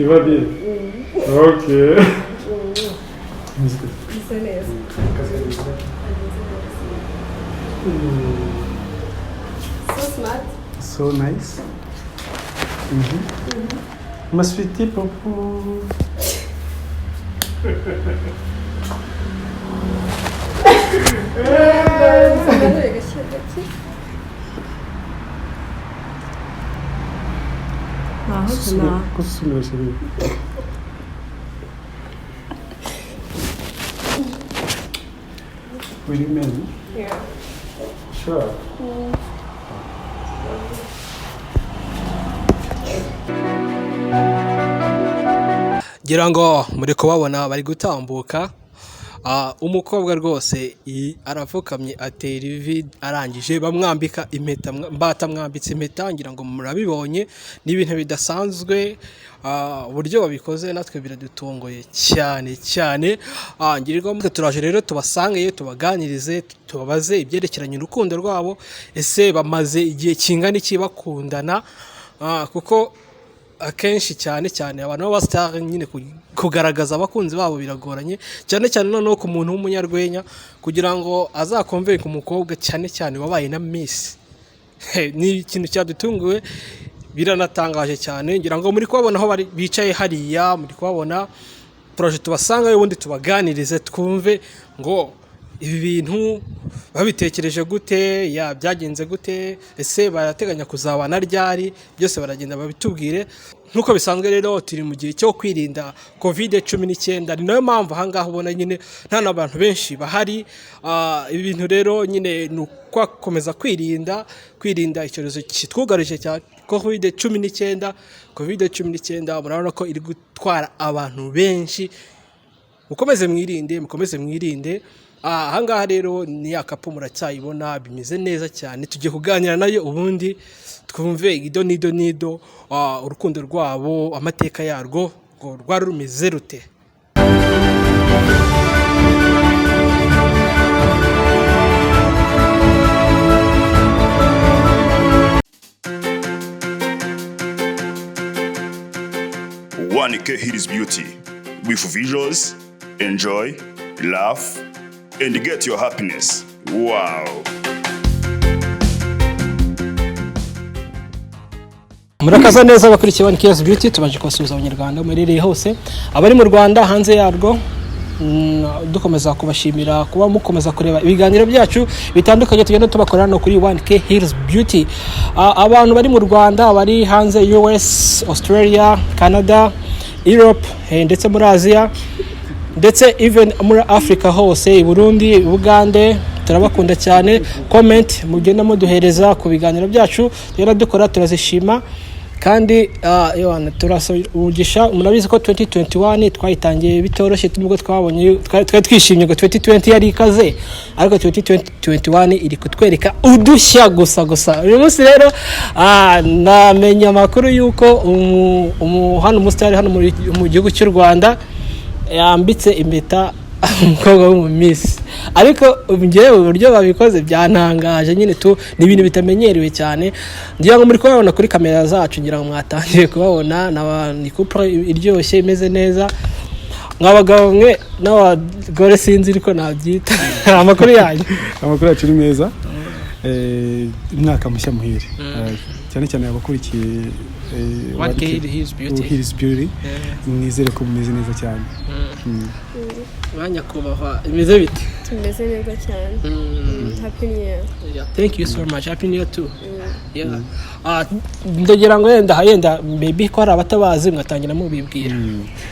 niba di okay So smart. so nice ma sweetie popo kusumira chérie will you marry me? Yeah. Sure. ngira ngo muri kubabona bari gutambuka umukobwa rwose arapfukamye atera ivi arangije bamwambika impeta batamwambitse impeta ngira ngo murabibonye ni ibintu bidasanzwe uburyo babikoze natwe biradutungoye cyane cyane ngira ngo turaje rero tubasangeye tubaganirize tubabaze ibyerekeranye urukundo rwabo ese bamaze igihe kingana iki bakundana kuko akenshi cyane abantu b'abasitari nyine kugaragaza abakunzi babo biragoranye cyane noneho ku muntu w'umunyarwenya kugira ngo azakomvere ku mukobwa cyane wabaye na Miss ni ikintu cyadutunguwe biranatangaje cyane ngira ngo muri kubabona aho bicaye hariya muri kubabona projet tubasanga ubundi tubaganirize twumve ngo ibi bintu babitekereje gute byagenze gute ese barateganya kuzabana ryari byose baragenda babitubwire nkuko bisanzwe rero turi mu gihe cyo kwirinda COVID-19 ni nayo mpamvu ahangaha ubona nyine nta n'abantu benshi bahari ibi bintu rero nyine ni ukwakomeza kwirinda icyorezo kitwugarije cya COVID-19 murabona ko iri gutwara abantu benshi mukomeze mwirinde ahangaha rero ni akapu muracyayibona bimeze neza cyane tugiye kuganira nayo ubundi twumve nido urukundo rwabo amateka yarwo ngo rwari rumeze rute. One-K Hills Beauty with visuals, enjoy, laugh and get your happiness. Wow. Murakaza neza bakurikiye One-K Hills Beauty tubaje kubasuhuza abanyarwanda muherereye hose abari mu Rwanda hanze yarwo dukomeza kubashimira kuba mukomeza kureba ibiganiro byacu bitandukanye tugenda tubakorana no kuri One-K Hills Beauty. Abantu bari mu Rwanda bari hanze US, Australia, Canada, Europe ndetse muri Asia ndetse even muri Africa hose i Burundi, Uganda turabakunda cyane. Comment mugenda muduhereza ku biganiro byacu tugenda dukora turazishima kandi turasubisha murabizi ko 2021 twayitangiye bitoroshye nubwo twabonye twari twishimye ngo 2020 yari ikaze ariko 2021 iri kutwereka udushya gusa uyu munsi rero namenye amakuru yuko hano umusitari hano mu gihugu cy'u Rwanda yambitse impeta umukobwa w'umu Miss ariko ngewe uburyo babikoze byantangaje nyine ni ibintu bitamenyerewe cyane ngira ngo muri kubabona kuri kamera zacu ngira ngo mwatangiye kubabona ni couple iryoshye imeze neza nk'abagabo mwe n'abagore sinzi ariko nabyita amakuru yacu ni meza umwaka mushya muhire cyane abakurikiye One-K Hills Beauty nizere ko mumeze neza cyane banyakubahwa imeze bite Tumeze neza cyane. Happy New Year. Thank you so much. Happy New Year too. Ndagira ngo yenda maybe ko ari abatabazi mwatangira mubibwira.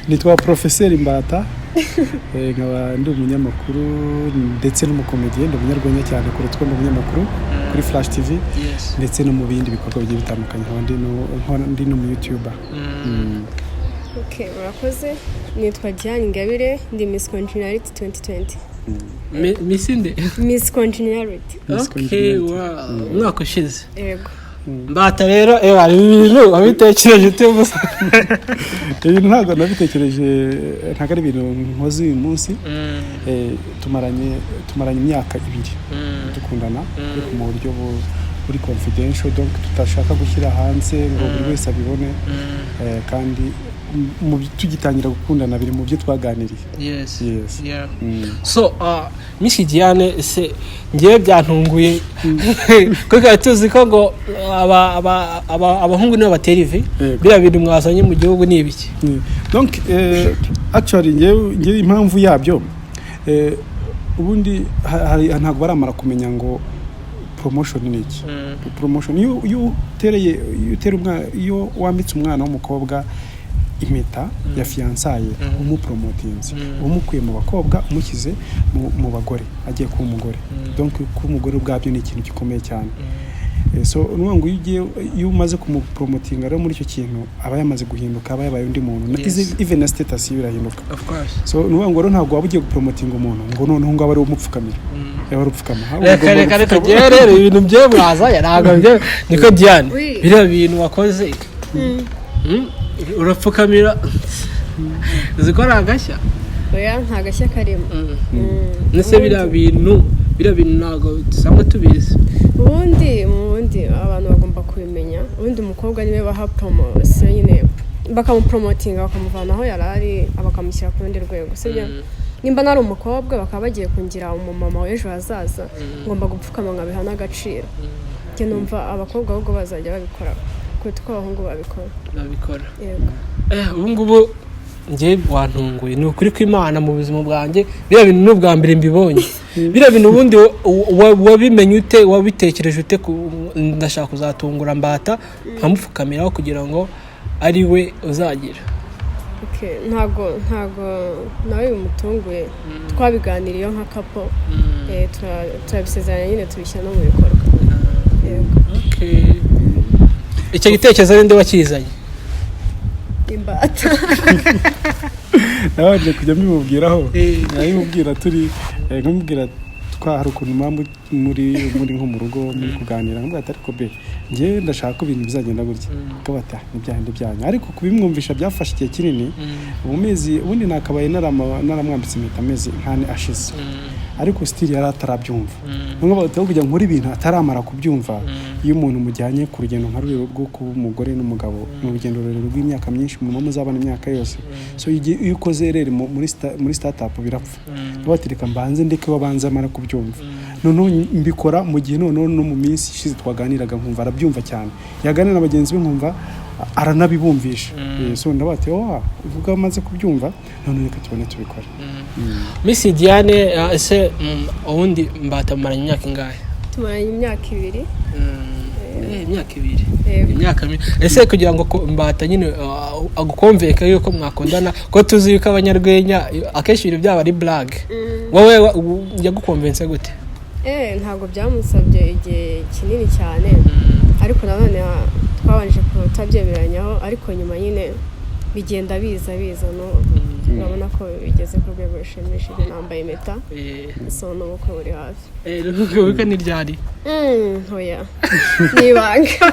Nitwa Professeur Mbata nkaba ndi umunyamakuru ndetse n'umukomediye ndi umunyarwenya cyane kurutwa mu munyamakuru kuri Flash TV ndetse no mu bindi bikorwa bigiye bitandukanye ndi no mu YouTuber. Okay, murakoze. Nitwa Diane Ingabire ndi Miss Congeniality 2020. Miss Congeniality. Okay, wow. Mwaka ushize. Yego. Mbata rero ibintu wabitekereje ute gusa ibintu ntabwo nabitekereje ntabwo ari ibintu nkoze uyu munsi tumaranye imyaka 2 dukundana ariko mu buryo buri confidential donc tutashaka gushyira hanze ngo buri wese abibone kandi tugitangira gukundana biri mu byo twaganiriye. Yes. Yes. Yeah. So Miss Diane se ngiye byantunguye kuko tuzi ko ngo abahungu nibo batera ivi bira bintu mwazanye mu gihugu ni ibiki. Donc actually ngiye impamvu yabyo ubundi ntabwo baramara kumenya ngo promotion ni iki. Promotion iyo wambitse umwana w'umukobwa impeta ya fiançaye umupromotinze umukuye mu bakobwa umukize mu bagore agiye kuba umugore. Donc kuba umugore ubwabyo ni ikintu gikomeye cyane. So nuwangu iyo umaze kumupromotinga rero muri icyo kintu aba yamaze guhinduka aba yabaye undi muntu even na status birahinduka. Of course. So nuwangu rero ntabwo wabugiye gupromotinga umuntu ngo noneho ngo abari umupfukamira yabari upfukama. Reka rero ibintu byo mwazanya ntabwo byo niko Diane bira bintu wakoze urapfukamira zikora agashya. Oya nta gashya karimo. Nese bira bintu ntago dusanzwe tubizi. Ubundi abantu bagomba kubimenya. Ubundi umukobwa niwe baha promotion nyine bakamupromotinga bakamuvana aho yarari abakamushyira ku rundi rwego. Sibyo nimba nari umukobwa bakaba bagiye kungira umumama w'ejo hazaza ngomba gupfukama nkabiha n'agaciro. Cyo numva abakobwa ahubwo bazajya babikora kuko abahungu babikora. Yego. Ubu ngubu ngiye wantunguye ni ukuri ko Imana mu buzima bwanjye bira bintu n'ubwa mbere mbibonye. Bira bintu ubundi wabimenye ute wabitekereje ute ndashaka kuzatungura Mbata nkamupfukamiraho kugira ngo ari we uzagira. Okay, ntago nawe bimutunguye twabiganiriye nka couple turabisezeranya nyine tubishyira no mu bikorwa. Okay. Icyo gitekerezo ninde wakizanye? Imbata. Nawe kujya mbimubwiraho nabimubwira turi nkumubwira hari ukuntu muri nko mu rugo muri kuganira ngubwo ariko be ngiye ndashaka ko ibintu bizagenda gutya kabata n'ibyahindi byanyu ariko kubimwumvisha byafashe igihe kinini umezi ubundi nakabaye naramwambitse impeta amezi nkane ashize ariko still yari atarabyumva nubwo batari kujya nkora ibintu ataramara kubyumva iyo umuntu mujyanye ku rugendo nka rurero rwo kuba umugore n'umugabo mu rugendo rurero rw'imyaka myinshi mu mama uzabana imyaka yose so iyo ukoze rero muri startup birapfa batereka mbanze ndeke babanza mara kubyumva none mbikora mu gihe none no mu minsi ishize twaganiraga nkumva arabyumva cyane yaganira abagenzi be nkumva aranabibumvisha so ndabate uvuga amaze kubyumva none reka tubone tubikora. Miss Diane ese ubundi Mbata maranye imyaka ingahe? Tumaranye imyaka 2. Imyaka 2 ese kugira ngo Mbata nyine agukomveka yuko mwakundana ko tuzi yuko abanyarwenya akeshi ibintu byaba ari blague wowe yagukonvense gute? Ntago byamusabye igihe kinini cyane ariko nanone twabanje kutabyemeranyaho ariko nyuma nyine bigenda biza no urabona ko bigeze ku rwego rushimishije nambaye impeta so n'ubukwe buri hafi. Ubukwe ni ryari? Hoya nibanga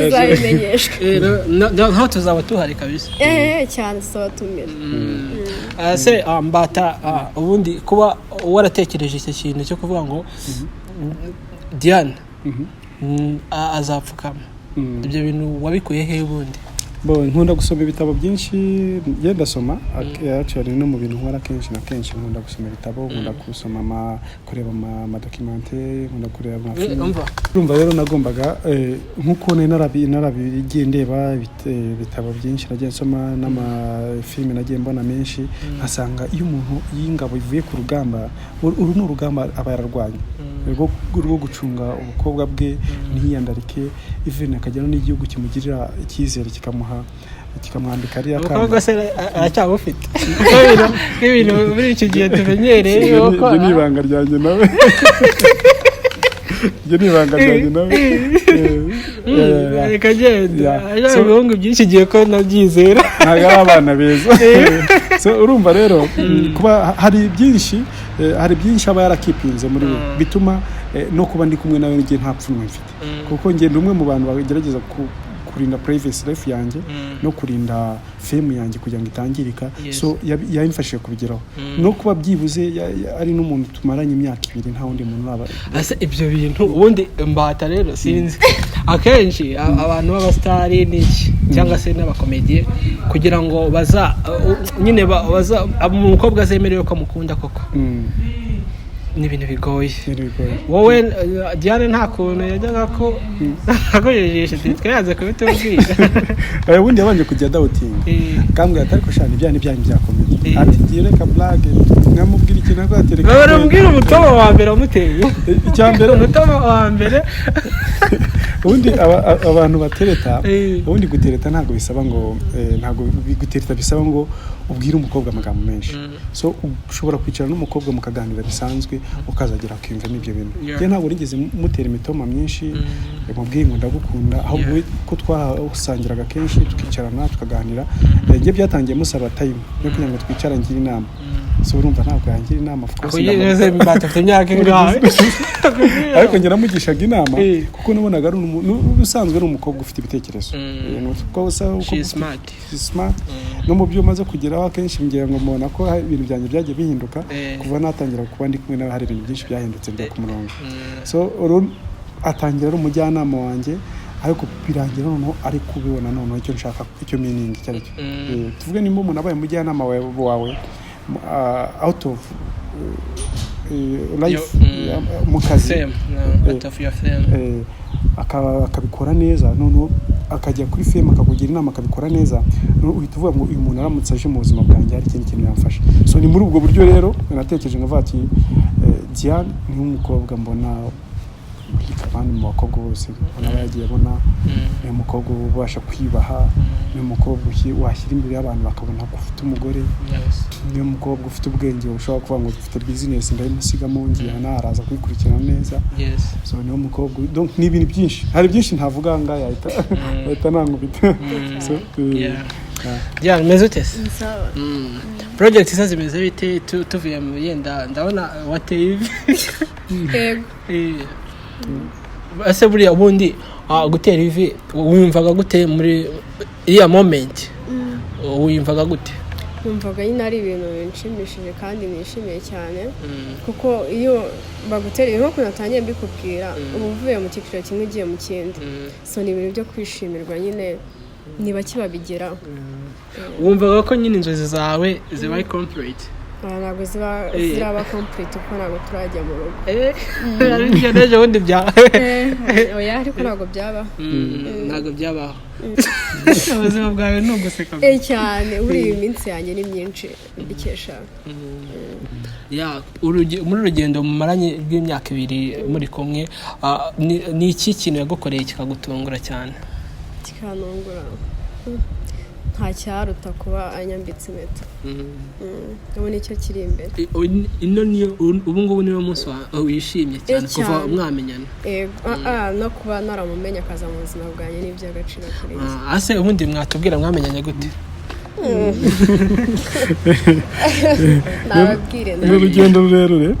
uzabimenyeshwa naho tuzaba tuhari kabisa cyane tuzabatumira. Se Mbata ubundi kuba waratekereje icyo kintu cyo kuvuga ngo Diane azapfukama ibyo bintu wabikuye he ubundi? Nkunda gusoma ibitabo byinshi ngenda soma actually no mu bintu nkora kenshi na kenshi nkunda gusoma ibitabo nkunda gusoma kureba ama documentaire nkunda kureba ama film urumva rero nagombaga nkuko narabigiye ndeba ibitabo byinshi nagiye nsoma n'ama film nagiye mbona menshi nkasanga iyo umuntu y'ingabo ivuye ku rugamba uru ni urugamba aba yararwanye rwo gucunga ubukobwa bwe ntiyandarike even akajyana n'igihugu kimugirira icyizere kikamwambika ari akamba ubwo se aracyabufite ibintu muri iki gihe tumenyereye yuko ni ibanga ryanjye nawe reka genda aje ibihungu byinshi gihe ko nabyizera ntago ari abana beza so urumva rero kuba hari byinshi aba yarakipinze muri we bituma no kuba ndi kumwe nawe ngiye nta pfunwe mfite kuko ngenda umwe mu bantu bagerageza kurinda privacy life yanjye no kurinda fame yanjye kugira ngo itangirika so yamfashije kubigeraho no kuba byibuze ari n'umuntu tumaranye imyaka 2 nta wundi muntu naba ase ibyo bintu ubundi Mbata rero sinzi akenshi abantu b'abastari niki cyangwa se n'abakomediye kugira ngo nyine umukobwa azemerewe ko amukunda koko ni ibintu bigoye. Wowe Diane nta kuntu yajyaga ko akoresheje twayaze kubitubwira ubundi yabanje kujya dawutinga kambwira atari ko shana ibyanyu byakomeye ati gira reka blague nkamubwira ikintu akatereka baramubwira umutomo wa mbere umuteye icyambere umutomo wa mbere ubundi abantu batereta ubundi gutereta ntago bisaba ngo ntago gutereta bisaba ngo ubwire umukobwa amagambo menshi so ushobora kwicara n'umukobwa mukaganira bisanzwe ukazagera kwimva n'ibyo bintu je ntabwo rigeze mutera imitoma myinshi mubwiye ngo ndagukunda ahubwo ko twahusangiraga kenshi tukicarana tukaganira ngiye byatangiye musaba time yo kugira ngo twicara ngira inama so urumva ntabwo yangira inama of course yeze mbata imyaka ingahe ariko ngira mugishaga inama kuko nabonaga ari usanzwe ari umukobwa ufite ibitekerezo nuko smart no mu byo maze kugeraho akenshi ngira ngo mbona ko ibintu byanjye byagiye bihinduka kuva natangira kuba ndi kumwe nawe hari ibintu byinshi byahindutse byo ku murongo so atangira ari umujyanama wanjye ariko birangira noneho ari kubibona noneho icyo nshaka icyo meaning cyari cyo tuvuge nimba umuntu abaye umujyanama wawe out of life mu kazi akabikora neza noneho akajya kuri fame akakugira inama akabikora neza uhita uvuga ngo uyu muntu aramutse aje mu buzima bwanjye hari ikindi kintu yamfasha so ni muri ubwo buryo rero natekereje ngo vati Diane ni umukobwa mbona abandi mu bakobwa bose ubona yagiye abona ni umukobwa ubasha kwibaha ni umukobwa washyira imbere y'abantu bakabona ko ufite umugore ni umukobwa ufite ubwenge ushobora kuvuga ngo ufite business ndayimusigamo ngiye naraza kuyikurikirana neza so ni umukobwa donc ni ibintu byinshi hari byinshi ntavuga nga yahita nangubita so Diane meze ute project isa zimeze bite tuvuye mu yenda ndabona wateye ase buriya ubundi gutera ivi wumvaga gute muri iriya moment wumvaga gute numvaga nyine ari ibintu binshimishije kandi nishimiye cyane kuko iyo bagutera nko kunatangiye mbikubwira ubu uvuye mu cyiciro kimwe ugiye mu kindi so ni ibintu byo kwishimirwa nyine niba kibabigeraho wumvaga ko nyine inzozi zawe zibaye complete ntabwo ziraba complete kuko ntabwo turajya mu rugo ariko n'ejo bundi oya ariko ntabwo byabaho ntabwo byabaho ubuzima bwawe ni uguseka cyane buri iminsi yanjye ni myinshi mbikesha muri urugendo mumaranye rw'imyaka 2 muri kumwe ni iki kintu yagukoreye kikagutungura cyane kikanungura nta cyaruta kuba anyambitse impeta ubu nicyo kiri imbere ubu ngubu niwo munsi wishimye cyane kuva mwamenyana no kuba naramumenya akaza mu buzima bwanjye ni iby'agaciro kuri njye ase ubundi mwatubwira mwamenyanye gute nababwire ni urugendo rurerure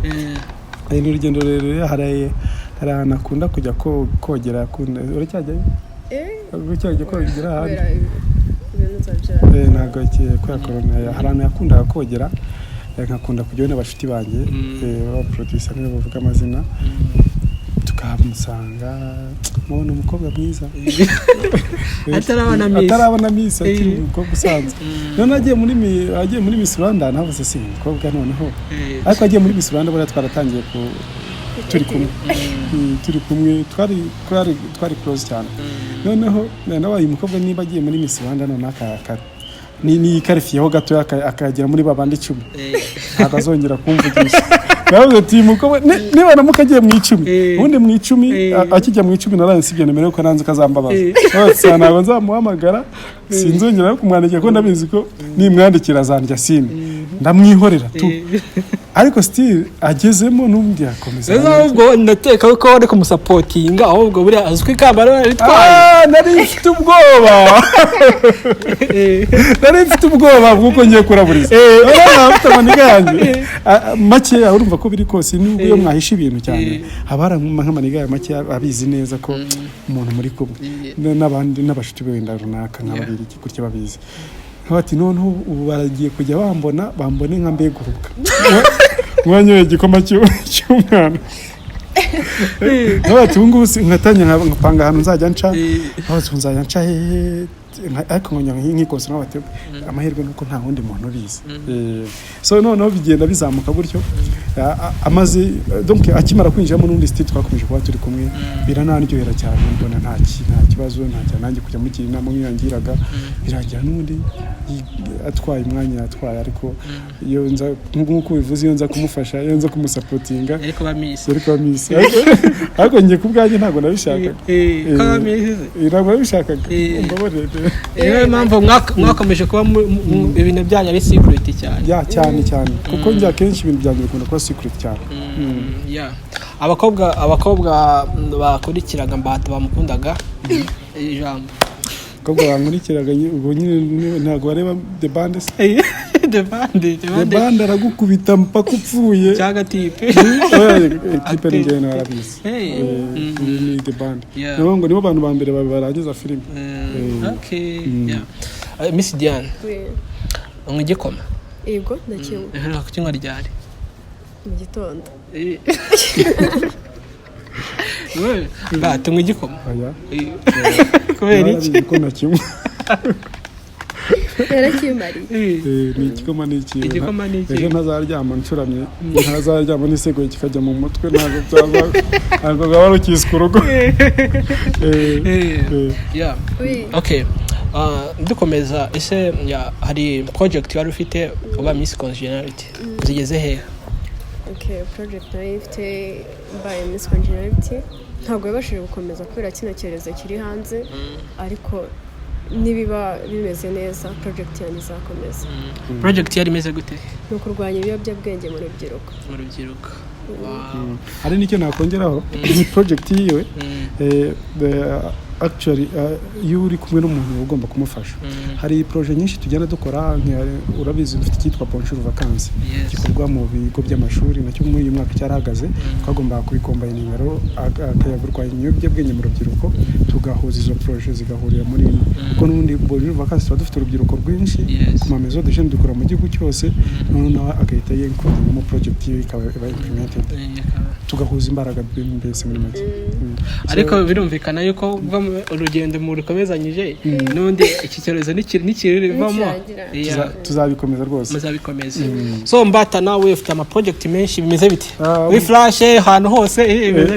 ni urugendo rurerure hari ahantu akunda kujya kogera uracyajyayo uracyajya kogera ahandi ntabwo kubera korona hari ahantu yakundaga kogera nkakunda kujyayo n'abashuti banjye b'abaproducer nibo bavuga amazina tukamusanga mubona umukobwa mwiza atarabona misa akiri umukobwa usanzwe none agiye muri Miss Rwanda navuze si umukobwa noneho ariko agiye muri Miss Rwanda bora twaratangiye turi kumwe twari close cyane noneho nabaye umukobwa niba agiye muri Miss Rwanda none ni karifiyeho gato akagera muri babandi 10 akazongera kumvugisha navuze ati umukobwa niba namuka agiye mu 10 ubundi mu 10 akijya mu 10 naransibye nemere ko nanze kazambabaza bose ntabwo nzamuhamagara sinzongera kumwandikira ko ndabizi ko nimwandikira azandya sine ndamwihorera tu ariko still agezemo n'ubundi yakomeza ahubwo ndateka ko wari kumusapotinga ahubwo buriya azwi ikambara ritwaye nari mfite ubwoba bw'uko ngiye kuraburiza mfite amaniga yanjye make urumva ko biri kose nubwo iyo mwahisha ibintu cyane haba nk'amaniga ya make abizi neza ko umuntu muri kumwe n'abandi n'abashuti be wenda runaka nk'ababiri gutya babizi bati noneho ubu baragiye kujya bambone nka mbeguruka mwanyoye igikoma cy'umwana bati ubu ngubu nkatanya nkapanga ahantu nzajya nca nzajya nca hehe ariko nk'ikosa n'abatego amahirwe nuko nta wundi muntu urizi so noneho bigenda bizamuka gutyo amaze donc akimara kwinjiramo n'undi state twakomeje kuba turi kumwe biranaryohera cyane mbona nta kibazo nta nanjye kujya mugira inama mwiyangiraga birangira n'undi atwaye umwanya atwaye ariko iyo nza nk'uko bivuze iyo nza kumufasha iyo nza kumusapotinga ariko bamisi ariko ngiye kubwanjye ntabwo nabishakaga ntabwo nabishakaga mbaborere niyo mpamvu mwakomeje kuba ibintu byanyu ari secret cyane cyane kuko njya kenshi ibintu byanyu bikunda kuba secret cyane abakobwa bakurikiraga Mbata bamukundaga ijambo abakobwa bankurikiraga ubwo nyine ntabwo bareba The Band The Band aragukubita mpaka upfuye cyangwa tipe tipe n'ingene warabizi ni The Band ngo nibo bantu ba mbere barangiza filime Miss Diane ngigikoma yego ndakinywa kukinywa ryari mu gitondo tunywa igikoma kubera iki ko nakinywa yarakimariye ni igikoma ni iki ejo ntazaryama ncuramye ntazaryama n'isegoye kikajya mu mutwe ntabwo gaba rukiswe urugo okay dukomeza ese hari project wari ufite uba Miss Congeniality zigeze he project nayo ifite by Miss Congeniality ntabwo yabashije gukomeza kubera kino cyerezo kiri hanze ariko nibiba bimeze neza project yanjye izakomeza project yari imeze gute no kurwanya ibiyobyabwenge mu rubyiruko hari n'icyo nakongeraho ni project yiwe actually iyo uri kumwe n'umuntu ugomba kumufasha hari projet nyinshi tugenda dukora urabizi dufite cyitwa Bonjour Vacances gikorwa mu bigo by'amashuri nacyo muri uyu mwaka cyarahagaze twagomba kubikomba nimero akayagurwa ibiyobyabwenge mu rubyiruko tugahuza izo projet zigahurira muri kuko n'undi Bonjour Vacances tuba dufite urubyiruko rwinshi ku mamezo dushinzwe dukora mu gihugu cyose noneho agahita yikorera mu project ye ikaba implemented tugahuza imbaraga mbese muri make ariko birumvikana yuko urugendo mu rukomezanyije n'undi iki cyerezo nikirivamo tuzabikomeza rwose muzabikomeza so Mbata nawe ufite ama project menshi bimeze biti wi flash ahantu hose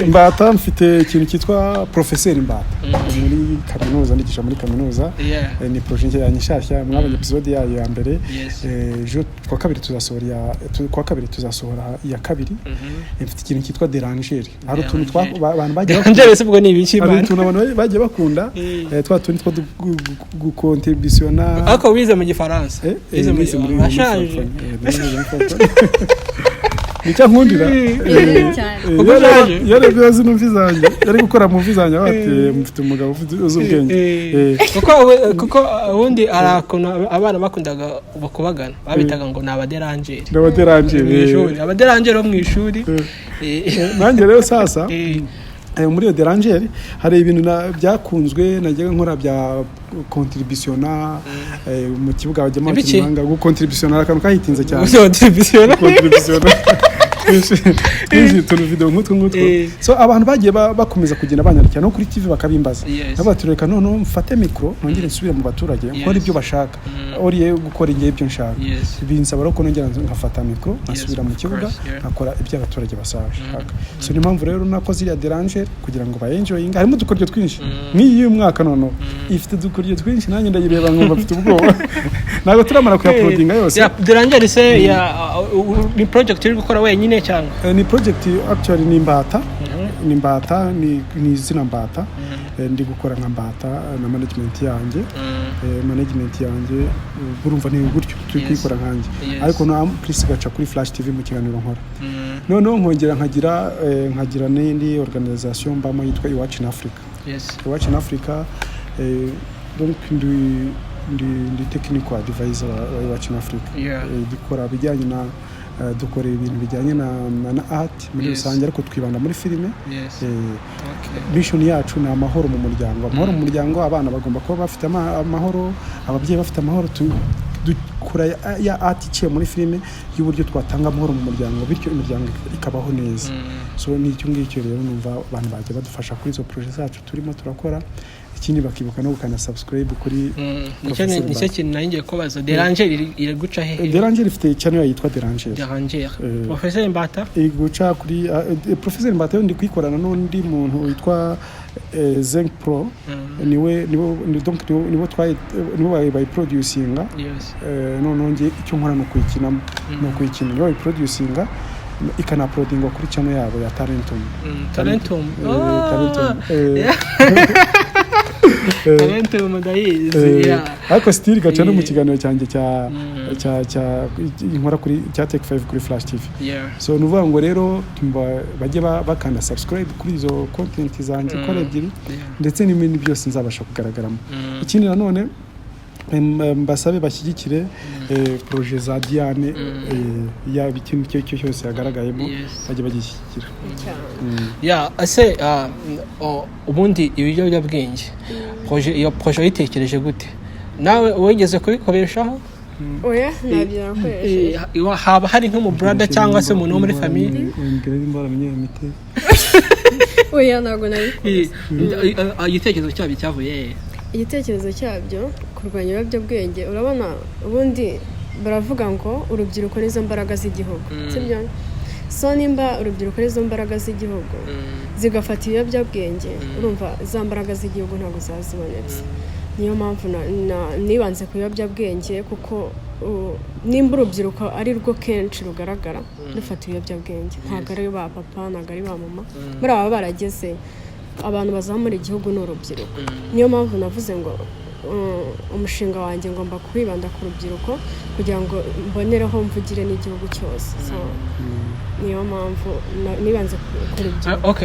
Mbata mfite ikintu cyitwa Professeur Mbata muri kaminuza ndigisha muri kaminuza ni projet yanjye nshyashya mwabonye episode yayo ya mbere ejo kwa kabiri tuzasohora iya kabiri mfite ikintu cyitwa Deranger hari utuntu abantu bagiye Deranger ubwo ni ibiki abantu bagiye bakunda twa tundi two gukontributiona ako wize mu Gifaransa wize muri ashaje nicyo nkundira yari byazi numvizanye yari gukora mu mvizanye bati mfite umugabo uzi ubwenge kuko ubundi arakona abana bakundaga bakubagana babitaga ngo ni abaderangeri bo mu ishuri nanjye rero sasa muri iyo Deranger hari ibintu byakunzwe najyaga nkora bya contributiona mu kibuga bajyamo kimanga gukontributiona akantu kahitinze cyane contributiona izi tunu video nkutwo so abantu bagiye bakomeza kugenda banyarukira no kuri TV bakabimbaza abatureka none mfate micro nongere nsubira mu baturage nkora ibyo bashaka oriye gukora ingiye ibyo nshaka binsaba roko nongera nkafata micro nasubira mu kibuga akora ibyo abaturage bashaka so ni mpamvu rero nakoze iriya Deranger kugira ngo baenjoying harimo dukoryo twinshi nk'iyi mwaka none ifite dukoryo twinshi nanjye ndayireba ngo bafite ubwoba nago turamara kuyaplodinga yose Deranger se ni project iri gukora wenyine cyangwa ni project actually ni Mbata ni izina Mbata ndi gukora nka Mbata na management yanjye urumva ni gutyo turi kwikora nkanjye ariko no Chris gaca kuri Flash TV mu kiganiro nkora noneho nkongera nkagira n'indi organisation mbamo yitwa Iwacu in Africa Iwacu in Africa donc ndi technical advisor wa Iwacu in Africa dukora bijyanye na dukora ibintu bijyanye na art muri rusange ariko twibanda muri filime mission yacu ni amahoro mu muryango abana bagomba kuba bafite amahoro ababyeyi bafite amahoro dukora ya art iciye muri filime y'uburyo twatanga amahoro mu muryango bityo imiryango ikabaho neza so ni icyo ngicyo rero numva abantu bagiye badufasha kuri izo project zacu turimo turakora ikindi bakibuka no gukanda subscribe kuri nicyo kintu nari ngiye kubaza Deranger iri guca hehe Deranger ifite channel yitwa Deranger Professeur Mbata iri guca kuri Professeur Mbata ndi kwikorana n'undi muntu witwa Zenk Pro nibo twaye bayi producinga none icyo nkora no kuyikinamo no kuyikina nibo bayi producinga ikanauploadingwa kuri channel yabo ya Talentum Talentum ndayizi ariko still gacha no mu kiganiro cyanjye cya inkora kuri cya Tech 5 kuri Flash TV so nuvuga ngo rero bajye bakanda subscribe kuri izo content zanjye kora ebyiri ndetse n'ibindi byose nzabasha kugaragaramo ikindi nanone mbasabe bashyigikire projet za Diane ya ikintu cyo cyose yagaragayemo bajye bagishyigikira ase ubundi ibiyobyabwenge iyo projet yitekereje gute nawe wigeze kubikoreshaho oya nabyo nakoresheje haba hari nk'umu brother cyangwa se umuntu wo muri famille oya ntabwo nabikoze igitekerezo cyabyo cyavuye igitekerezo cyabyo kurwanya ibiyobyabwenge urabona ubundi baravuga ngo urubyiruko nizo mbaraga z'igihugu sibyo so nimba urubyiruko nizo mbaraga z'igihugu zigafata ibiyobyabwenge urumva za mbaraga z'igihugu ntabwo zazibonetse niyo mpamvu nibanze ku biyobyabwenge kuko nimba urubyiruko ari rwo kenshi rugaragara rufata ibiyobyabwenge ntabwo ari ba papa ntabwo ari ba mama muri aba barageze abantu bazamura igihugu n'urubyiruko niyo mpamvu navuze ngo umushinga wanjye ngomba kwibanda ku rubyiruko kugira ngo mbonereho mvugire n'igihugu cyose niyo mpamvu nibanze ku rubyiruko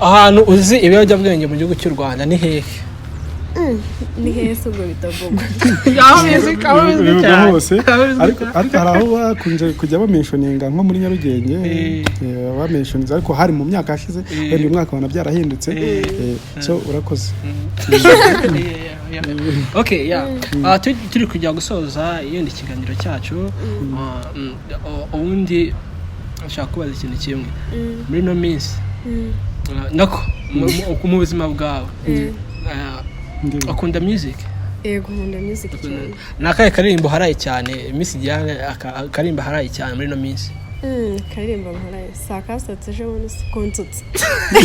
ahantu uzi ibiyobyabwenge mu gihugu cy'u Rwanda ni hehe ni hese ubwo bitavugwa ariko hari aho bakunze kujya bamentioninga nko muri Nyarugenge bamentioninga ariko hari mu myaka yashize wenda umwaka wana byarahindutse so urakoze turi kujya gusoza yindi kiganiro cyacu ubundi nshaka kubaza ikintu kimwe muri no minsi nako mu buzima bwawe akunda music yego nkunda music cyane nakaye karirimbo haraye cyane Miss Diane akarimba haraye cyane muri no minsi karirimbo haraye sakasatse je wone kuntutse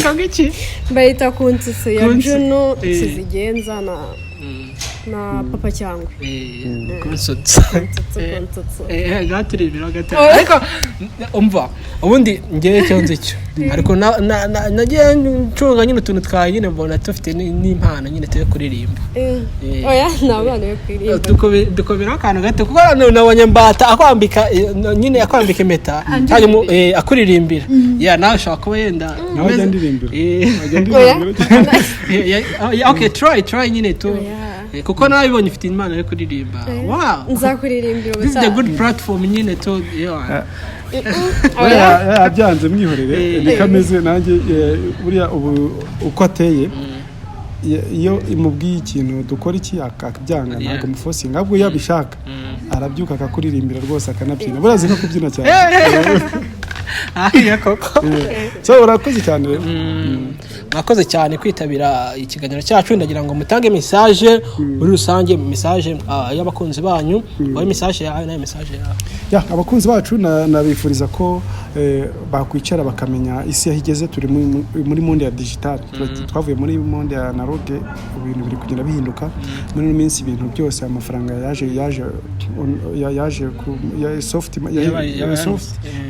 kangiki bayita kuntutse ya Juno kizigenza na papa cyangwa kunsutse gatiribira ariko umva ubundi ngiye cyonze cyo ariko nagiye ncunga nyine utuntu twaye nyine mbona tufite n'impano nyine tuye kuririmba oya nabana yo kuririmba dukobera akantu gato kuko nabonye Mbata akwambika nyine akwambika impeta hanyuma akuririmbira nawe ushaka kuba yenda nawe ndirimbira okay try nyine to kuko nawe ibonye ifite impano yo kuririmba nzakuririmbira this is a good platform nyine to byanze mwihorere nikameze nanjye buriya uko ateye iyo imubwiye ikintu dukora iki akabyanga ntabwo mufosinga ahubwo iyo abishaka arabyuka akakuririmbira rwose akanabyina burazi no kubyina cyane so urakoze cyane mwakoze cyane kwitabira ikiganiro cyacu ndagira ngo mutange message muri rusange message y'abakunzi banyu aho message yawe na message yawe abakunzi bacu nabifuriza ko bakwicara bakamenya isi yahigeze turi muri monde ya digital twavuye muri monde ya analogue ibintu biri kugenda bihinduka muri no minsi ibintu byose amafaranga yaje ku soft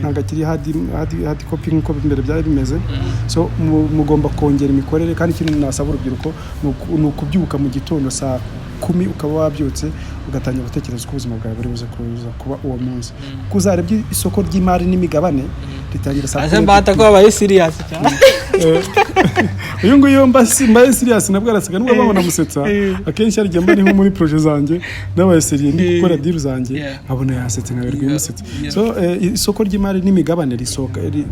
nagakiri hard copy nko imbere byari bimeze so mugomba kongera imikorere kandi ikintu nasaba urubyiruko ni ukubyuka mu gitondo saa 10 ukaba wabyutse ugatangira gutekereza ko ubuzima bwawe buri buze kuba uwo munsi kuzarebye isoko ry'imari n'imigabane ritangira saa 10 Mbata ko abaye serious cyane uyu nguyu mbaye serious nabwo arasiga nubwo babona musetsa akenshi ari gihe mbani nko muri projet zanjye nabaye serious ndi gukora deal zanjye nkabona yasetse nkaberwa musetsa so isoko ry'imari n'imigabane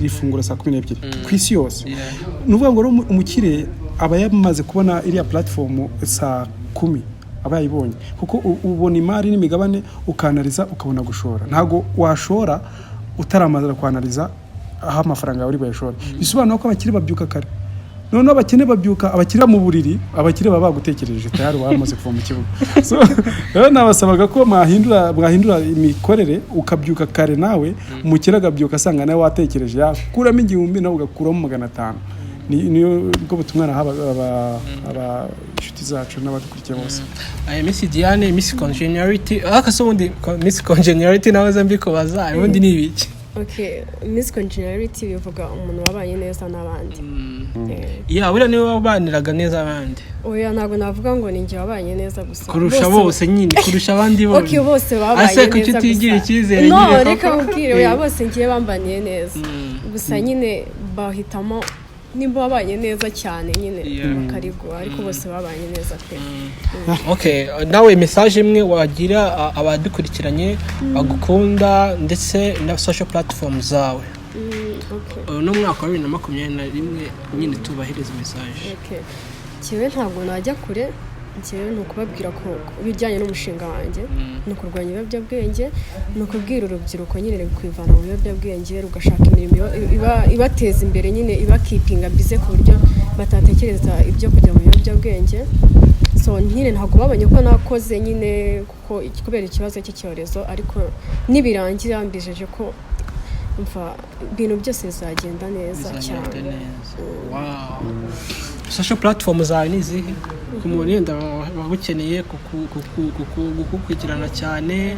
rifungura saa 12 ku isi yose nuvuga ngo umukire aba yamaze kubona iriya platform saa 10 abayibonye kuko ubona imari n'imigabane ukanaliza ukabona gushora ntago washora utaramaza kwanaliza aho amafaranga yawe uri bayashora bisobanura ko abakiri babyuka kare noneho abakire mu buriri abakire baba bagutekereje tayari wamaze kuva mu kibuga. So rero nabasabaga ko mwahindura imikorere ukabyuka kare nawe umukire agabyuka asanga nawe watekereje yakuramo 1000 nawe ugakuramo 500. niyo bwo butumwa naha aba inshuti zacu n'abadukurikiye bose. Miss Diane, Miss Congeniality, akasobundi Miss Congeniality nawe zambikubaza ubundi ni ibiki? Okay, Miss Congeniality bivuga umuntu wabanye neza n'abandi. Buriya niwe wabaniraga neza abandi. Oya ntabwo navuga ngo ni njye wabanye neza gusa. Kurusha bose nyine, kurusha abandi bose. Okay, bose babanye neza. Ase kuki utigira icyizere nyine koko. No, reka mubwire oya bose ngiye bambaniye neza. Gusa nyine bahitamo nimba wabanye neza cyane nyine bakarigwa ariko bose babanye neza pe. Okay, nawe message imwe wagira abadukurikiranye bagukunda ndetse na social platforms zawe. Okay. No mwaka wa 2021 nyine tubahiriza message. Okay. Kiwe ntabwo najya kure njyewe no kubabwira ko bijyanye n'umushinga wanjye no kurwanya ibiyobyabwenge no kubwira urubyiruko nyine kwivana mu biyobyabwenge rugashaka imirimo ibateza imbere nyine ibakipinga bize ku buryo batatekereza ibyo kujya mu biyobyabwenge. So nyine ntabwo babonye ko nakoze nyine kuko kubera ikibazo cy'icyorezo ariko nibirangira mbijeje ko umva ibintu byose bizagenda neza cyane. Wow. Social platform zawe ni zihe? Kumuntu yenda bagukeneye kukukurikirana cyane.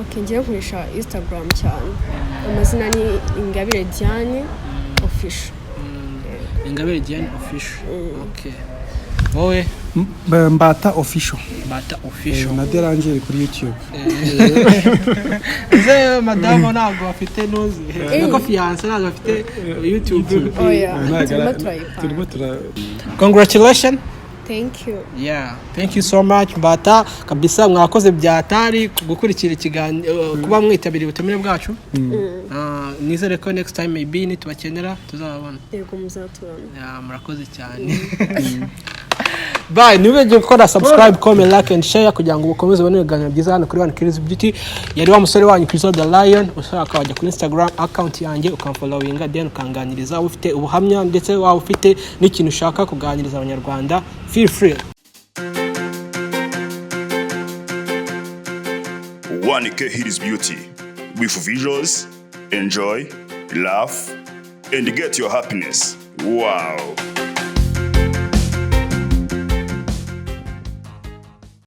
Okay, ngiye kurisha Instagram cyane. Amazina ni Ingabire Diane official. Ingabire Diane official. Okay. Wowe Mbata official. Mbata official. Na Derangere kuri YouTube. Madame ntabwo afite nuzi. Nako fiance ntabwo afite YouTube. Turimo Congratulations. Thank you. Yeah, thank you so much Mbata. Kabisa mwakoze byatari gukurikira ikiganiro kuba mwitabiriye ubutumire bwacu. Nizere ko next time maybe nitubakenera tuzababona. Yego muzatubona. Murakoze cyane. Bye, niweje gukora subscribe, comment, like and share kugira ngo ukomeze ubone ibiganiro byiza hano kuri One Kills Beauty. Yari wa musore wanyu Chris the Lion, ushaka wajya kuri Instagram account yanjye ukamfollowinga then ukanganiriza ufite ubuhamya ndetse waba ufite n'ikintu ushaka kuganiriza abanyarwanda, feel free. One Kills Beauty with visuals, enjoy, laugh and get your happiness. Wow.